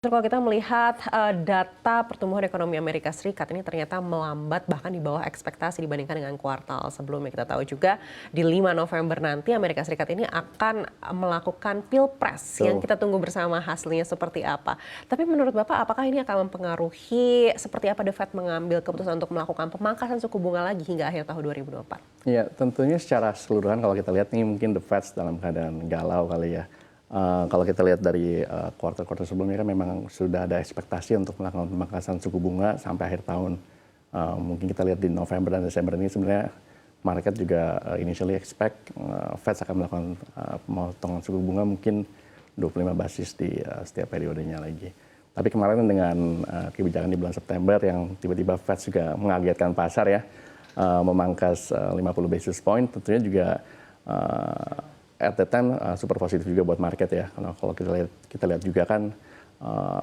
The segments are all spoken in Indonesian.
Kalau kita melihat data pertumbuhan ekonomi Amerika Serikat ini ternyata melambat bahkan di bawah ekspektasi dibandingkan dengan kuartal sebelumnya. Kita tahu juga di 5 November nanti Amerika Serikat ini akan melakukan pilpres yang kita tunggu bersama hasilnya seperti apa. Tapi menurut Bapak apakah ini akan mempengaruhi seperti apa The Fed mengambil keputusan untuk melakukan pemangkasan suku bunga lagi hingga akhir tahun 2024? Ya, tentunya secara keseluruhan kalau kita lihat nih mungkin The Fed dalam keadaan galau kali ya. Kalau kita lihat dari kuartal-kuartal sebelumnya kan memang sudah ada ekspektasi untuk melakukan pemangkasan suku bunga sampai akhir tahun. Mungkin kita lihat di November dan Desember ini sebenarnya market juga initially expect Fed akan melakukan pemotongan suku bunga mungkin 25 basis di setiap periodenya lagi. Tapi kemarin dengan kebijakan di bulan September yang tiba-tiba Fed juga mengagetkan pasar ya, memangkas 50 basis point, tentunya juga at the time super positif juga buat market ya. Karena kalau kita lihat juga kan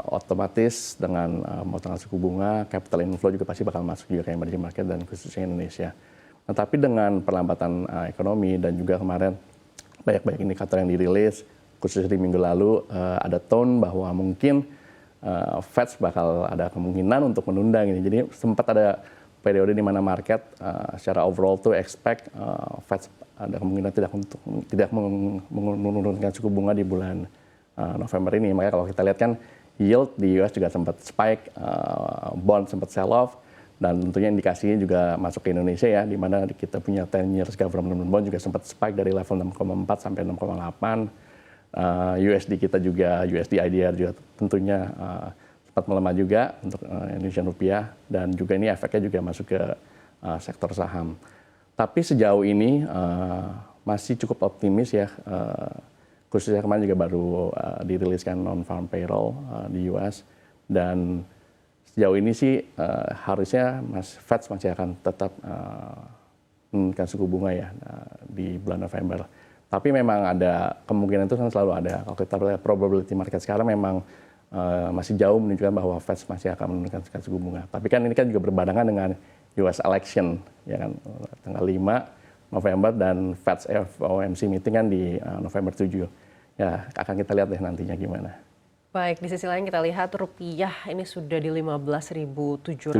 otomatis dengan pemotongan suku bunga, capital inflow juga pasti bakal masuk juga ke emerging market dan khususnya Indonesia. Nah, tapi dengan perlambatan ekonomi dan juga kemarin banyak indikator yang dirilis, khususnya di minggu lalu ada tone bahwa mungkin Fed bakal ada kemungkinan untuk menunda gitu. Jadi sempat ada periode di mana market secara overall tuh expect Fed ada kemungkinan tidak menurunkan suku bunga di bulan November ini. Makanya kalau kita lihat kan yield di US juga sempat spike, bond sempat sell off, dan tentunya indikasinya juga masuk ke Indonesia ya, di mana kita punya 10 years government bond juga sempat spike dari level 6,4 sampai 6,8. USD kita juga, USD IDR juga tentunya sempat melemah juga untuk Indonesian rupiah, dan juga ini efeknya juga masuk ke sektor saham. Tapi sejauh ini masih cukup optimis ya, khususnya kemarin juga baru diriliskan non-farm payroll di US, dan sejauh ini sih harusnya Fed masih akan tetap menurunkan suku bunga ya di bulan November. Tapi memang ada kemungkinan itu kan selalu ada. Kalau kita lihat probability market sekarang memang masih jauh menunjukkan bahwa Fed masih akan menurunkan suku bunga. Tapi kan ini kan juga berbarengan dengan US election, ya kan, tanggal 5 November dan Fed's FOMC meeting kan di November 7. Ya, akan kita lihat deh nantinya gimana. Baik, di sisi lain kita lihat rupiah ini sudah di 15.700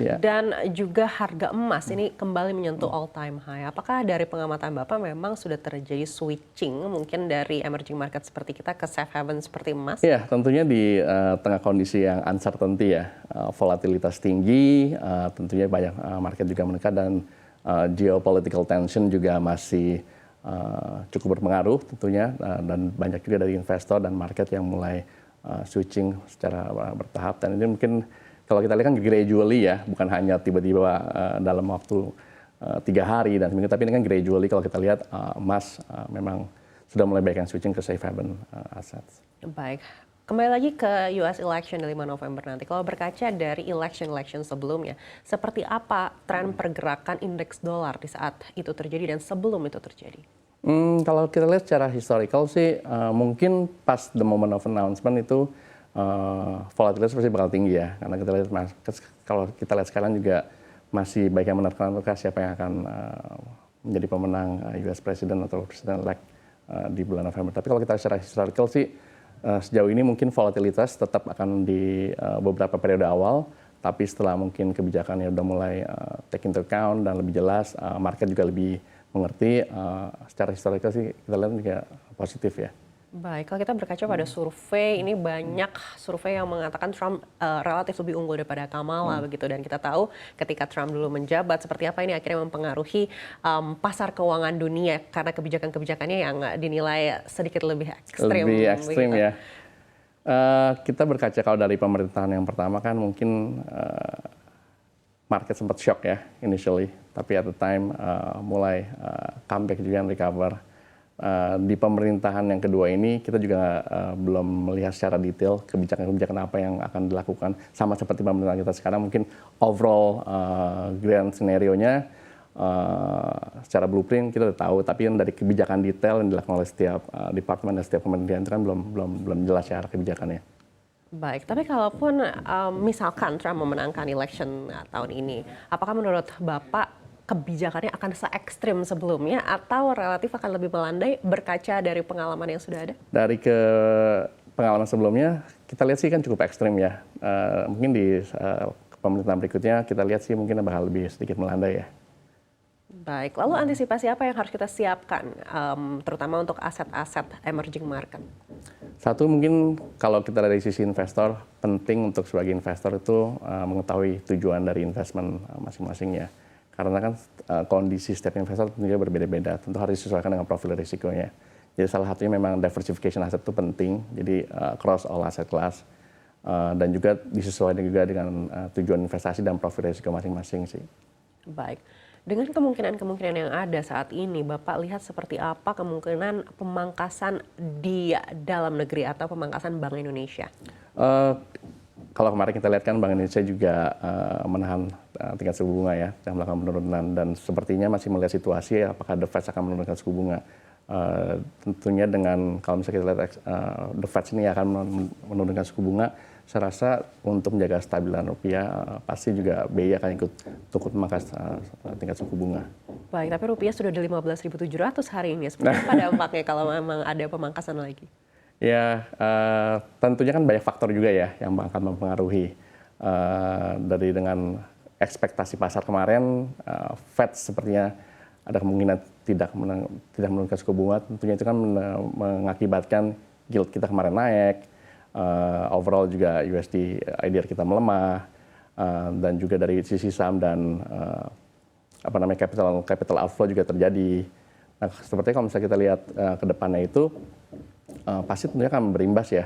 ya. Dan juga harga emas ini kembali menyentuh all time high. Apakah dari pengamatan Bapak memang sudah terjadi switching mungkin dari emerging market seperti kita ke safe haven seperti emas? Ya, tentunya di tengah kondisi yang uncertainty ya, volatilitas tinggi, tentunya banyak market juga menekan, dan geopolitical tension juga masih cukup berpengaruh tentunya, dan banyak juga dari investor dan market yang mulai switching secara bertahap. Dan ini mungkin kalau kita lihat kan gradually ya, bukan hanya tiba-tiba dalam waktu 3 hari dan seminggu, tapi ini kan gradually kalau kita lihat emas memang sudah mulai banyak yang switching ke safe haven assets. Baik. Kembali lagi ke US election di 5 November nanti. Kalau berkaca dari election sebelumnya, seperti apa tren pergerakan indeks dolar di saat itu terjadi dan sebelum itu terjadi? Kalau kita lihat secara historical sih, mungkin pas the moment of announcement itu volatilitas pasti bakal tinggi ya. Karena kita lihat, kalau kita lihat sekarang juga masih banyak yang menerka-nerka siapa yang akan menjadi pemenang US President atau President-elect di bulan November. Tapi kalau kita secara historical sih, sejauh ini mungkin volatilitas tetap akan di beberapa periode awal, tapi setelah mungkin kebijakannya udah mulai take into account dan lebih jelas, market juga lebih mengerti, secara historical sih kita lihat juga positif ya. Baik, kalau kita berkaca pada survei, ini banyak survei yang mengatakan Trump relatif lebih unggul daripada Kamala begitu, dan kita tahu ketika Trump dulu menjabat seperti apa ini akhirnya mempengaruhi pasar keuangan dunia karena kebijakan-kebijakannya yang dinilai sedikit lebih ekstrim. Lebih ekstrim ya. Kita berkaca kalau dari pemerintahan yang pertama kan mungkin market sempat shock ya initially, tapi at the time mulai comeback juga dan recover. Di pemerintahan yang kedua ini kita juga belum melihat secara detail kebijakan-kebijakan apa yang akan dilakukan, sama seperti pemerintahan kita sekarang. Mungkin overall grand scenario-nya secara blueprint kita udah tahu, tapi dari kebijakan detail yang dilakukan oleh setiap departemen dan setiap kementerian itu kan belum jelas ya kebijakannya. Baik, tapi kalaupun misalkan Trump memenangkan election tahun ini, apakah menurut Bapak kebijakannya akan se-ekstrim sebelumnya atau relatif akan lebih melandai berkaca dari pengalaman yang sudah ada? Dari pengalaman sebelumnya kita lihat sih kan cukup ekstrim ya. Mungkin di pemerintahan berikutnya kita lihat sih mungkin bakal lebih sedikit melandai ya. Baik, lalu antisipasi apa yang harus kita siapkan, terutama untuk aset-aset emerging market? Satu mungkin kalau kita dari sisi investor, penting untuk sebagai investor itu mengetahui tujuan dari investment masing-masing ya. Karena kan kondisi setiap investor tentunya berbeda-beda, tentu harus disesuaikan dengan profil risikonya. Jadi salah satunya memang diversification aset itu penting, jadi across all asset class. Dan juga disesuaikan juga dengan tujuan investasi dan profil risiko masing-masing sih. Baik. Dengan kemungkinan-kemungkinan yang ada saat ini, Bapak lihat seperti apa kemungkinan pemangkasan di dalam negeri atau pemangkasan Bank Indonesia? Kalau kemarin kita lihat kan Bank Indonesia juga menahan tingkat suku bunga ya, yang melakukan penurunan dan sepertinya masih melihat situasi apakah The Fed akan menurunkan suku bunga. Tentunya dengan kalau misalnya kita lihat The Fed ini akan menurunkan suku bunga, saya rasa untuk menjaga stabilan rupiah pasti juga BI akan ikut memangkas tingkat suku bunga. Baik, tapi rupiah sudah di 15.700 hari ini. Seperti apa dampaknya kalau memang ada pemangkasan lagi? Ya, tentunya kan banyak faktor juga ya yang akan mempengaruhi. Dari dengan ekspektasi pasar kemarin, Fed sepertinya ada kemungkinan tidak menurunkan suku bunga. Tentunya itu kan mengakibatkan yield kita kemarin naik. Overall juga USD IDR kita melemah, dan juga dari sisi saham dan capital outflow juga terjadi. Nah, sepertinya kalau misalnya kita lihat ke depannya itu pasti tentunya akan berimbas ya